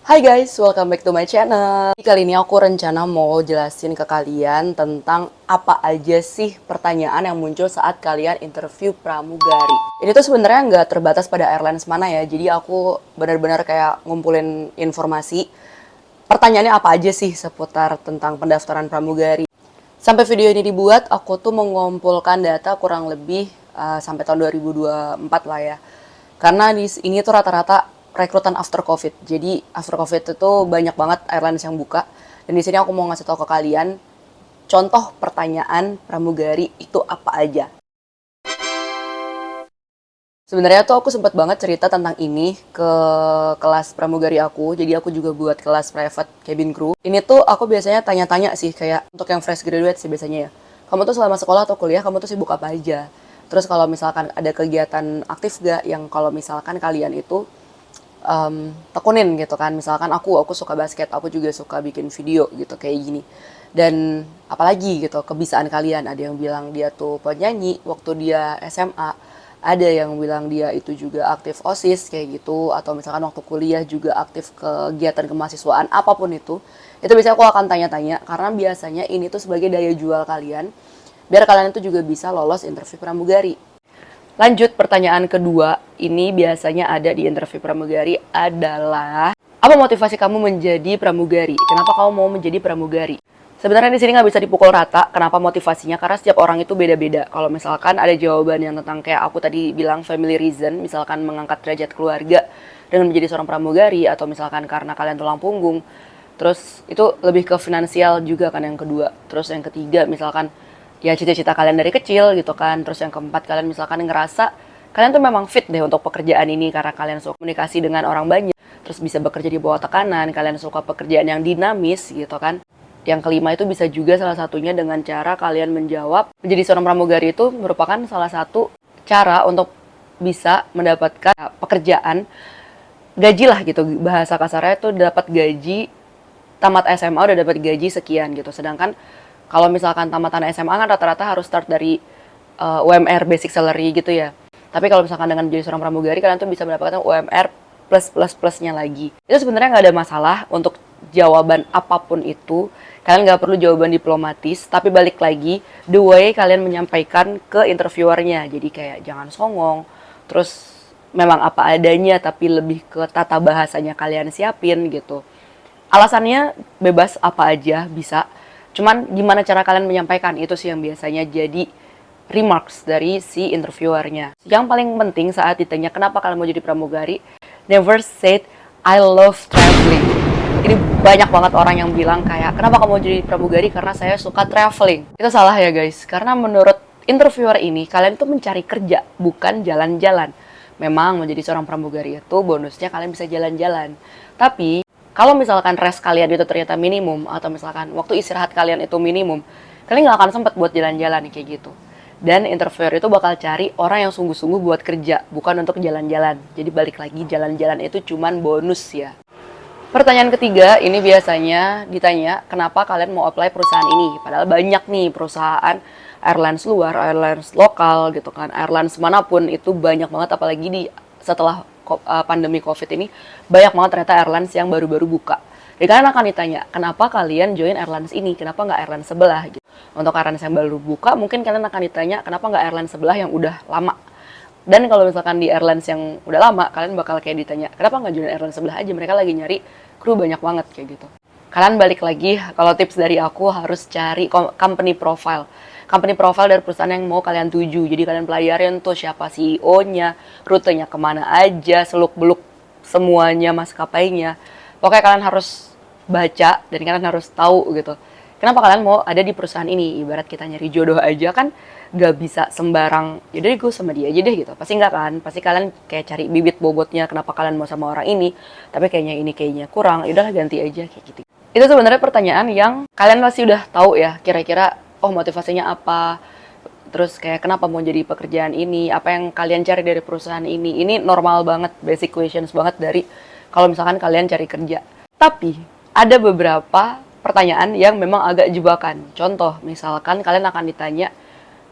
Hai guys, welcome back to my channel. Kali ini aku rencana mau jelasin ke kalian tentang apa aja sih pertanyaan yang muncul saat kalian interview pramugari. Ini tuh sebenarnya nggak terbatas pada airlines mana ya, jadi aku benar-benar kayak ngumpulin informasi. Pertanyaannya apa aja sih seputar tentang pendaftaran pramugari. Sampai video ini dibuat, aku tuh mengumpulkan data kurang lebih sampai tahun 2024 lah ya. Karena di ini tuh rata-rata rekrutan after COVID. Jadi after COVID itu banyak banget airlines yang buka. Dan di sini aku mau ngasih tahu ke kalian contoh pertanyaan pramugari itu apa aja. Sebenarnya tuh aku sempat banget cerita tentang ini ke kelas pramugari aku. Jadi aku juga buat kelas private cabin crew. Ini tuh aku biasanya tanya-tanya sih kayak untuk yang fresh graduate sih biasanya ya. Kamu tuh selama sekolah atau kuliah kamu tuh sibuk apa aja? Terus kalau misalkan ada kegiatan aktif gak yang kalau misalkan kalian itu tekunin gitu kan, misalkan aku suka basket, aku juga suka bikin video gitu kayak gini. Dan apalagi gitu kebiasaan kalian, ada yang bilang dia tuh penyanyi waktu dia SMA, ada yang bilang dia itu juga aktif OSIS kayak gitu, atau misalkan waktu kuliah juga aktif kegiatan kemahasiswaan apapun itu biasanya aku akan tanya-tanya karena biasanya ini tuh sebagai daya jual kalian biar kalian itu juga bisa lolos interview pramugari. Lanjut, pertanyaan kedua, ini biasanya ada di interview pramugari adalah apa motivasi kamu menjadi pramugari? Kenapa kamu mau menjadi pramugari? Sebenarnya di sini nggak bisa dipukul rata. Kenapa motivasinya? Karena setiap orang itu beda-beda. Kalau misalkan ada jawaban yang tentang kayak aku tadi bilang family reason, misalkan mengangkat derajat keluarga dengan menjadi seorang pramugari, atau misalkan karena kalian tulang punggung. Terus itu lebih ke finansial juga kan yang kedua. Terus yang ketiga misalkan ya cita-cita kalian dari kecil gitu kan. Terus yang keempat kalian misalkan ngerasa kalian tuh memang fit deh untuk pekerjaan ini karena kalian suka komunikasi dengan orang banyak. Terus bisa bekerja di bawah tekanan, kalian suka pekerjaan yang dinamis gitu kan. Yang kelima itu bisa juga salah satunya dengan cara kalian menjawab. Menjadi seorang pramugari itu merupakan salah satu cara untuk bisa mendapatkan pekerjaan gaji lah gitu. Bahasa kasarnya itu dapat gaji, tamat SMA udah dapat gaji sekian gitu. Sedangkan kalau misalkan tamatan SMA kan rata-rata harus start dari UMR basic salary gitu ya. Tapi kalau misalkan dengan menjadi seorang pramugari kalian tuh bisa mendapatkan UMR plus-plusnya lagi. Itu sebenarnya nggak ada masalah untuk jawaban apapun itu. Kalian nggak perlu jawaban diplomatis, tapi balik lagi the way kalian menyampaikan ke interviewernya. Jadi kayak jangan songong, terus memang apa adanya tapi lebih ke tata bahasanya kalian siapin gitu. Alasannya bebas apa aja bisa. Cuman gimana cara kalian menyampaikan itu sih yang biasanya jadi remarks dari si interviewernya. Yang paling penting saat ditanya kenapa kalian mau jadi pramugari, never said I love traveling. Ini banyak banget orang yang bilang kayak kenapa kamu mau jadi pramugari karena saya suka traveling. Itu salah ya guys, karena menurut interviewer ini kalian tuh mencari kerja bukan jalan-jalan. Memang menjadi seorang pramugari itu bonusnya kalian bisa jalan-jalan. Tapi kalau misalkan rest kalian itu ternyata minimum, atau misalkan waktu istirahat kalian itu minimum, kalian nggak akan sempat buat jalan-jalan kayak gitu. Dan interviewer itu bakal cari orang yang sungguh-sungguh buat kerja, bukan untuk jalan-jalan. Jadi balik lagi, jalan-jalan itu cuman bonus ya. Pertanyaan ketiga, ini biasanya ditanya, kenapa kalian mau apply perusahaan ini? Padahal banyak nih perusahaan airlines luar, airlines lokal gitu kan, airlines manapun itu banyak banget, apalagi setelah pandemi COVID ini, banyak banget ternyata airlines yang baru-baru buka. Jadi kalian akan ditanya, kenapa kalian join airlines ini? Kenapa nggak airlines sebelah? Gitu. Untuk airlines yang baru buka, mungkin kalian akan ditanya, kenapa nggak airlines sebelah yang udah lama? Dan kalau misalkan di airlines yang udah lama, kalian bakal kayak ditanya, kenapa nggak join airlines sebelah aja? Mereka lagi nyari kru banyak banget kayak gitu. Kalian balik lagi, kalau tips dari aku harus cari company profile. Company profile dari perusahaan yang mau kalian tuju. Jadi kalian pelajarin tuh siapa CEO-nya, rutenya kemana aja, seluk-beluk semuanya maskapainya. Pokoknya kalian harus baca dan kalian harus tahu gitu. Kenapa kalian mau ada di perusahaan ini? Ibarat kita nyari jodoh aja kan gak bisa sembarang, yaudah gue sama dia aja deh gitu. Pasti nggak kan? Pasti kalian kayak cari bibit bobotnya kenapa kalian mau sama orang ini. Tapi kayaknya ini kayaknya kurang, yaudahlah ganti aja kayak gitu. Itu sebenarnya pertanyaan yang kalian pasti udah tahu ya kira-kira oh motivasinya apa, terus kayak kenapa mau jadi pekerjaan ini, apa yang kalian cari dari perusahaan ini normal banget, basic questions banget dari kalau misalkan kalian cari kerja. Tapi ada beberapa pertanyaan yang memang agak jebakan. Contoh, misalkan kalian akan ditanya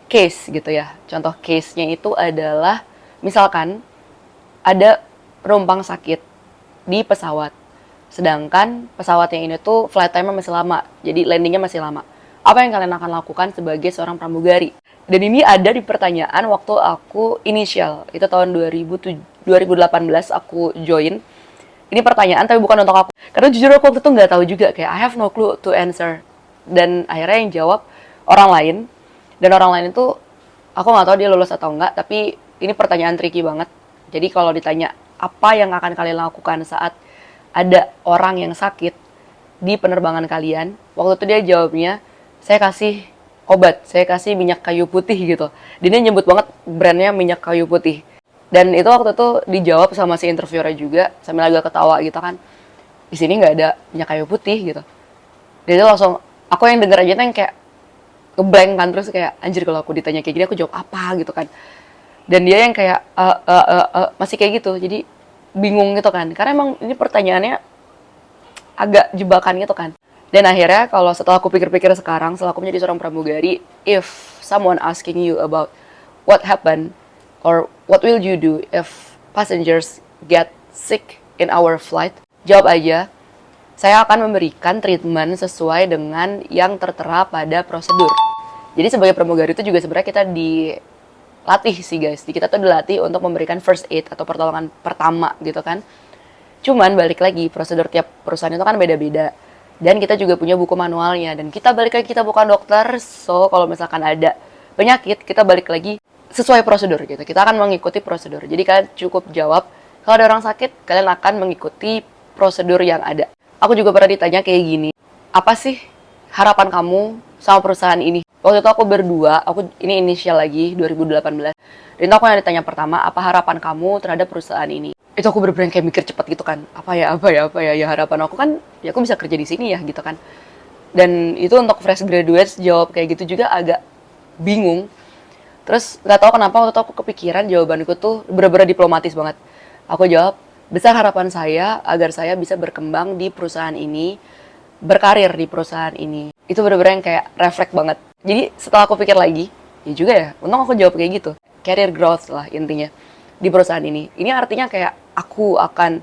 case gitu ya. Contoh case-nya itu adalah misalkan ada penumpang sakit di pesawat. Sedangkan pesawatnya ini tuh flight time-nya masih lama, jadi landingnya masih lama. Apa yang kalian akan lakukan sebagai seorang pramugari? Dan ini ada di pertanyaan waktu aku inisial, itu tahun 2018 aku join. Ini pertanyaan tapi bukan untuk aku. Karena jujur aku waktu itu nggak tahu juga, kayak I have no clue to answer. Dan akhirnya yang jawab orang lain. Dan orang lain itu, aku nggak tahu dia lulus atau enggak, tapi ini pertanyaan tricky banget. Jadi kalau ditanya, apa yang akan kalian lakukan saat ada orang yang sakit di penerbangan kalian? Waktu itu dia jawabnya, saya kasih obat, saya kasih minyak kayu putih gitu. Dia nyebut banget brandnya minyak kayu putih. Dan itu waktu itu dijawab sama si interviewernya juga, sambil agak ketawa gitu kan. Di sini nggak ada minyak kayu putih gitu. Dia itu langsung, aku yang denger aja tuh yang kayak ngeblank kan, terus kayak anjir kalau aku ditanya kayak gini aku jawab apa gitu kan. Dan dia yang kayak masih kayak gitu, jadi bingung gitu kan. Karena emang ini pertanyaannya agak jebakan gitu kan. Dan akhirnya kalau setelah aku pikir-pikir sekarang, setelah aku menjadi seorang pramugari, if someone asking you about what happened or what will you do if passengers get sick in our flight, jawab aja, saya akan memberikan treatment sesuai dengan yang tertera pada prosedur. Jadi sebagai pramugari itu juga sebenarnya kita dilatih sih guys. Kita tuh dilatih untuk memberikan first aid atau pertolongan pertama gitu kan. Cuman balik lagi, prosedur tiap perusahaan itu kan beda-beda. Dan kita juga punya buku manualnya. Dan kita balik lagi, kita bukan dokter. So, kalau misalkan ada penyakit, kita balik lagi sesuai prosedur gitu. Kita akan mengikuti prosedur. Jadi kalian cukup jawab, kalau ada orang sakit, kalian akan mengikuti prosedur yang ada. Aku juga pernah ditanya kayak gini, apa sih harapan kamu sama perusahaan ini? Waktu itu aku berdua, ini inisial lagi, 2018. Dan itu aku yang ditanya pertama, apa harapan kamu terhadap perusahaan ini? Itu aku bener-bener kayak mikir cepat gitu kan, apa ya ya harapan aku kan ya aku bisa kerja di sini ya gitu kan. Dan itu untuk fresh graduates jawab kayak gitu juga agak bingung. Terus nggak tahu kenapa waktu itu aku kepikiran jawabanku tuh bener-bener diplomatis banget. Aku jawab, besar harapan saya agar saya bisa berkembang di perusahaan ini, berkarir di perusahaan ini. Itu bener-bener yang kayak refleks banget. Jadi setelah aku pikir lagi, ya juga ya, untung aku jawab kayak gitu. Career growth lah intinya di perusahaan ini. Ini artinya kayak aku akan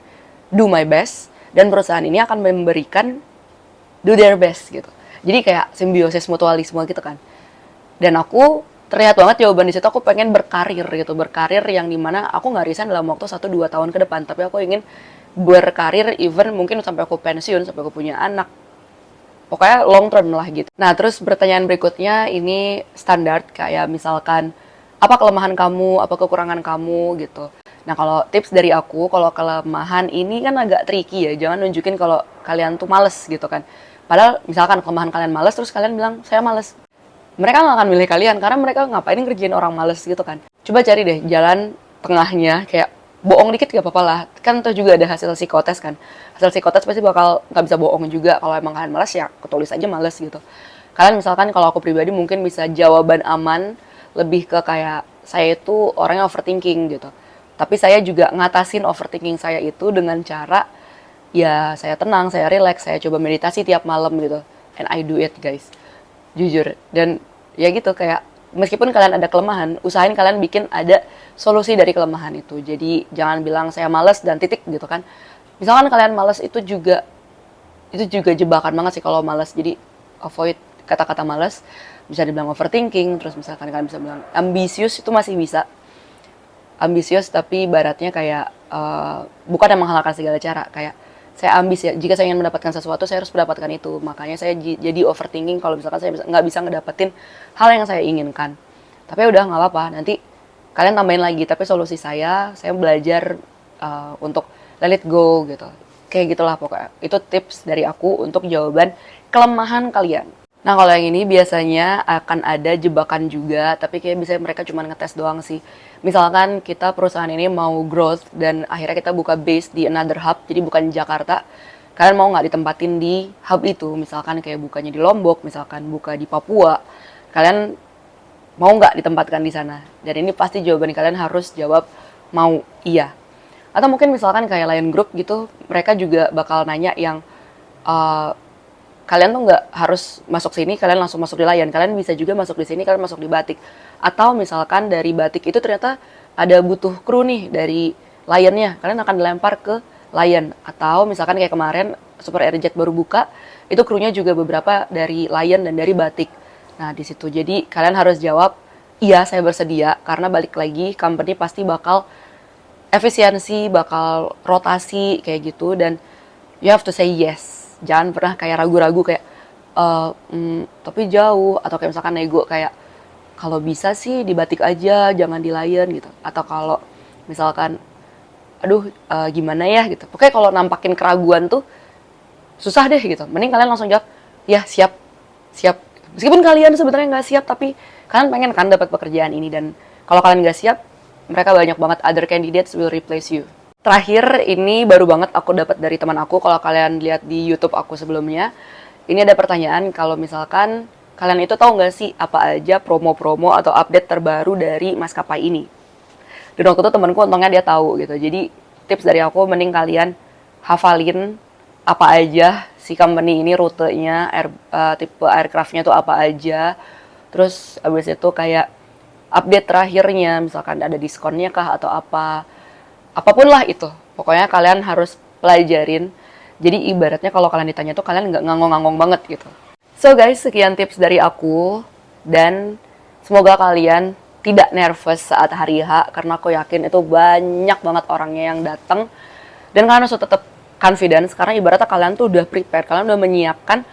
do my best dan perusahaan ini akan memberikan do their best gitu. Jadi kayak simbiosis mutualisme gitu kan. Dan aku terlihat banget jawaban di situ, aku pengen berkarir gitu, berkarir yang dimana aku nggak resign dalam waktu 1-2 tahun ke depan, tapi aku ingin berkarir even mungkin sampai aku pensiun, sampai aku punya anak. Pokoknya long term lah gitu. Nah, terus pertanyaan berikutnya ini standar kayak misalkan apa kelemahan kamu, apa kekurangan kamu gitu. Nah, kalau tips dari aku, kalau kelemahan ini kan agak tricky ya. Jangan nunjukin kalau kalian tuh males gitu kan. Padahal misalkan kelemahan kalian males, terus kalian bilang, saya males. Mereka nggak akan milih kalian, karena mereka ngapain ngerjain orang males gitu kan. Coba cari deh jalan tengahnya, kayak bohong dikit gak apa-apa lah. Kan tuh juga ada hasil psikotes kan. Hasil psikotes pasti bakal nggak bisa bohong juga. Kalau emang kalian males ya ketulis aja males gitu. Kalian misalkan kalau aku pribadi mungkin bisa jawaban aman, lebih ke kayak saya itu orangnya overthinking gitu. Tapi saya juga ngatasin overthinking saya itu dengan cara ya saya tenang, saya relax, saya coba meditasi tiap malam gitu. And I do it guys. Jujur. Dan ya gitu kayak meskipun kalian ada kelemahan, usahain kalian bikin ada solusi dari kelemahan itu. Jadi jangan bilang saya males dan titik gitu kan. Misalkan kalian males itu juga jebakan banget sih kalau males. Jadi avoid kata-kata males. Bisa dibilang overthinking, terus misalkan kalian bisa bilang ambisius, itu masih bisa. Ambisius tapi baratnya kayak bukan yang menghalalkan segala cara, kayak saya ambis ya, jika saya ingin mendapatkan sesuatu saya harus mendapatkan itu, makanya saya jadi overthinking kalau misalkan saya nggak bisa ngedapetin hal yang saya inginkan. Tapi udah nggak apa-apa, nanti kalian tambahin lagi, tapi solusi saya belajar untuk let it go gitu, kayak gitulah pokoknya. Itu tips dari aku untuk jawaban kelemahan kalian. Nah, kalau yang ini biasanya akan ada jebakan juga, tapi kayak bisa mereka cuma ngetes doang sih. Misalkan kita perusahaan ini mau growth dan akhirnya kita buka base di another hub, jadi bukan Jakarta. Kalian mau nggak ditempatin di hub itu? Misalkan kayak bukanya di Lombok, misalkan buka di Papua. Kalian mau nggak ditempatkan di sana? Dan ini pasti jawaban kalian harus jawab mau, iya. Atau mungkin misalkan kayak Lion Group gitu, mereka juga bakal nanya yang kalian tuh nggak harus masuk sini, kalian langsung masuk di Lion. Kalian bisa juga masuk di sini, kalian masuk di Batik. Atau misalkan dari Batik itu ternyata ada butuh kru nih dari Lionnya, kalian akan dilempar ke Lion. Atau misalkan kayak kemarin Super Airjet baru buka, itu krunya juga beberapa dari Lion dan dari Batik. Nah, di situ. Jadi kalian harus jawab, iya saya bersedia, karena balik lagi company pasti bakal efisiensi, bakal rotasi kayak gitu, dan you have to say yes. Jangan pernah kayak ragu-ragu kayak tapi jauh, atau kayak misalkan nego kayak kalau bisa sih di Batik aja, jangan di Lion gitu. Atau kalau misalkan aduh gimana ya gitu. Pokoknya kalau nampakin keraguan tuh susah deh gitu. Mending kalian langsung jawab, ya siap, siap. Meskipun kalian sebenarnya nggak siap, tapi kalian pengen kan dapat pekerjaan ini. Dan kalau kalian nggak siap, mereka banyak banget other candidates will replace you. Terakhir, ini baru banget aku dapat dari teman aku. Kalau kalian lihat di YouTube aku sebelumnya, ini ada pertanyaan kalau misalkan kalian itu tahu nggak sih apa aja promo-promo atau update terbaru dari maskapai ini. Dan waktu itu temanku untungnya dia tahu gitu. Jadi tips dari aku, mending kalian hafalin apa aja si company ini, rutenya, tipe aircraftnya tuh apa aja. Terus abis itu kayak update terakhirnya, misalkan ada diskonnya kah atau apa. Apapun lah itu. Pokoknya kalian harus pelajarin. Jadi ibaratnya kalau kalian ditanya tuh kalian nggak ngangong-ngangong banget gitu. So guys, sekian tips dari aku. Dan semoga kalian tidak nervous saat hari H, karena aku yakin itu banyak banget orangnya yang datang. Dan kalian harus tetap confidence, karena ibaratnya kalian tuh udah prepare, kalian udah menyiapkan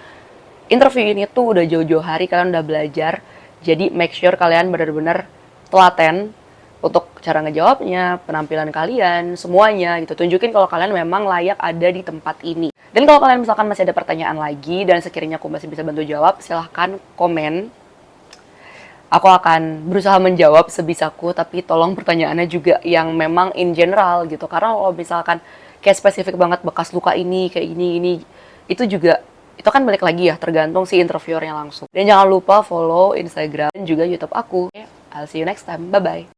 interview ini tuh udah jauh-jauh hari, kalian udah belajar. Jadi make sure kalian benar-benar telaten untuk cara ngejawabnya, penampilan kalian, semuanya gitu. Tunjukin kalau kalian memang layak ada di tempat ini. Dan kalau kalian misalkan masih ada pertanyaan lagi dan sekiranya aku masih bisa bantu jawab, silahkan komen. Aku akan berusaha menjawab sebisaku, tapi tolong pertanyaannya juga yang memang in general gitu. Karena kalau misalkan kayak spesifik banget bekas luka ini, kayak ini, itu juga, itu kan balik lagi ya, tergantung si interviewernya langsung. Dan jangan lupa follow Instagram dan juga YouTube aku. I'll see you next time. Bye-bye.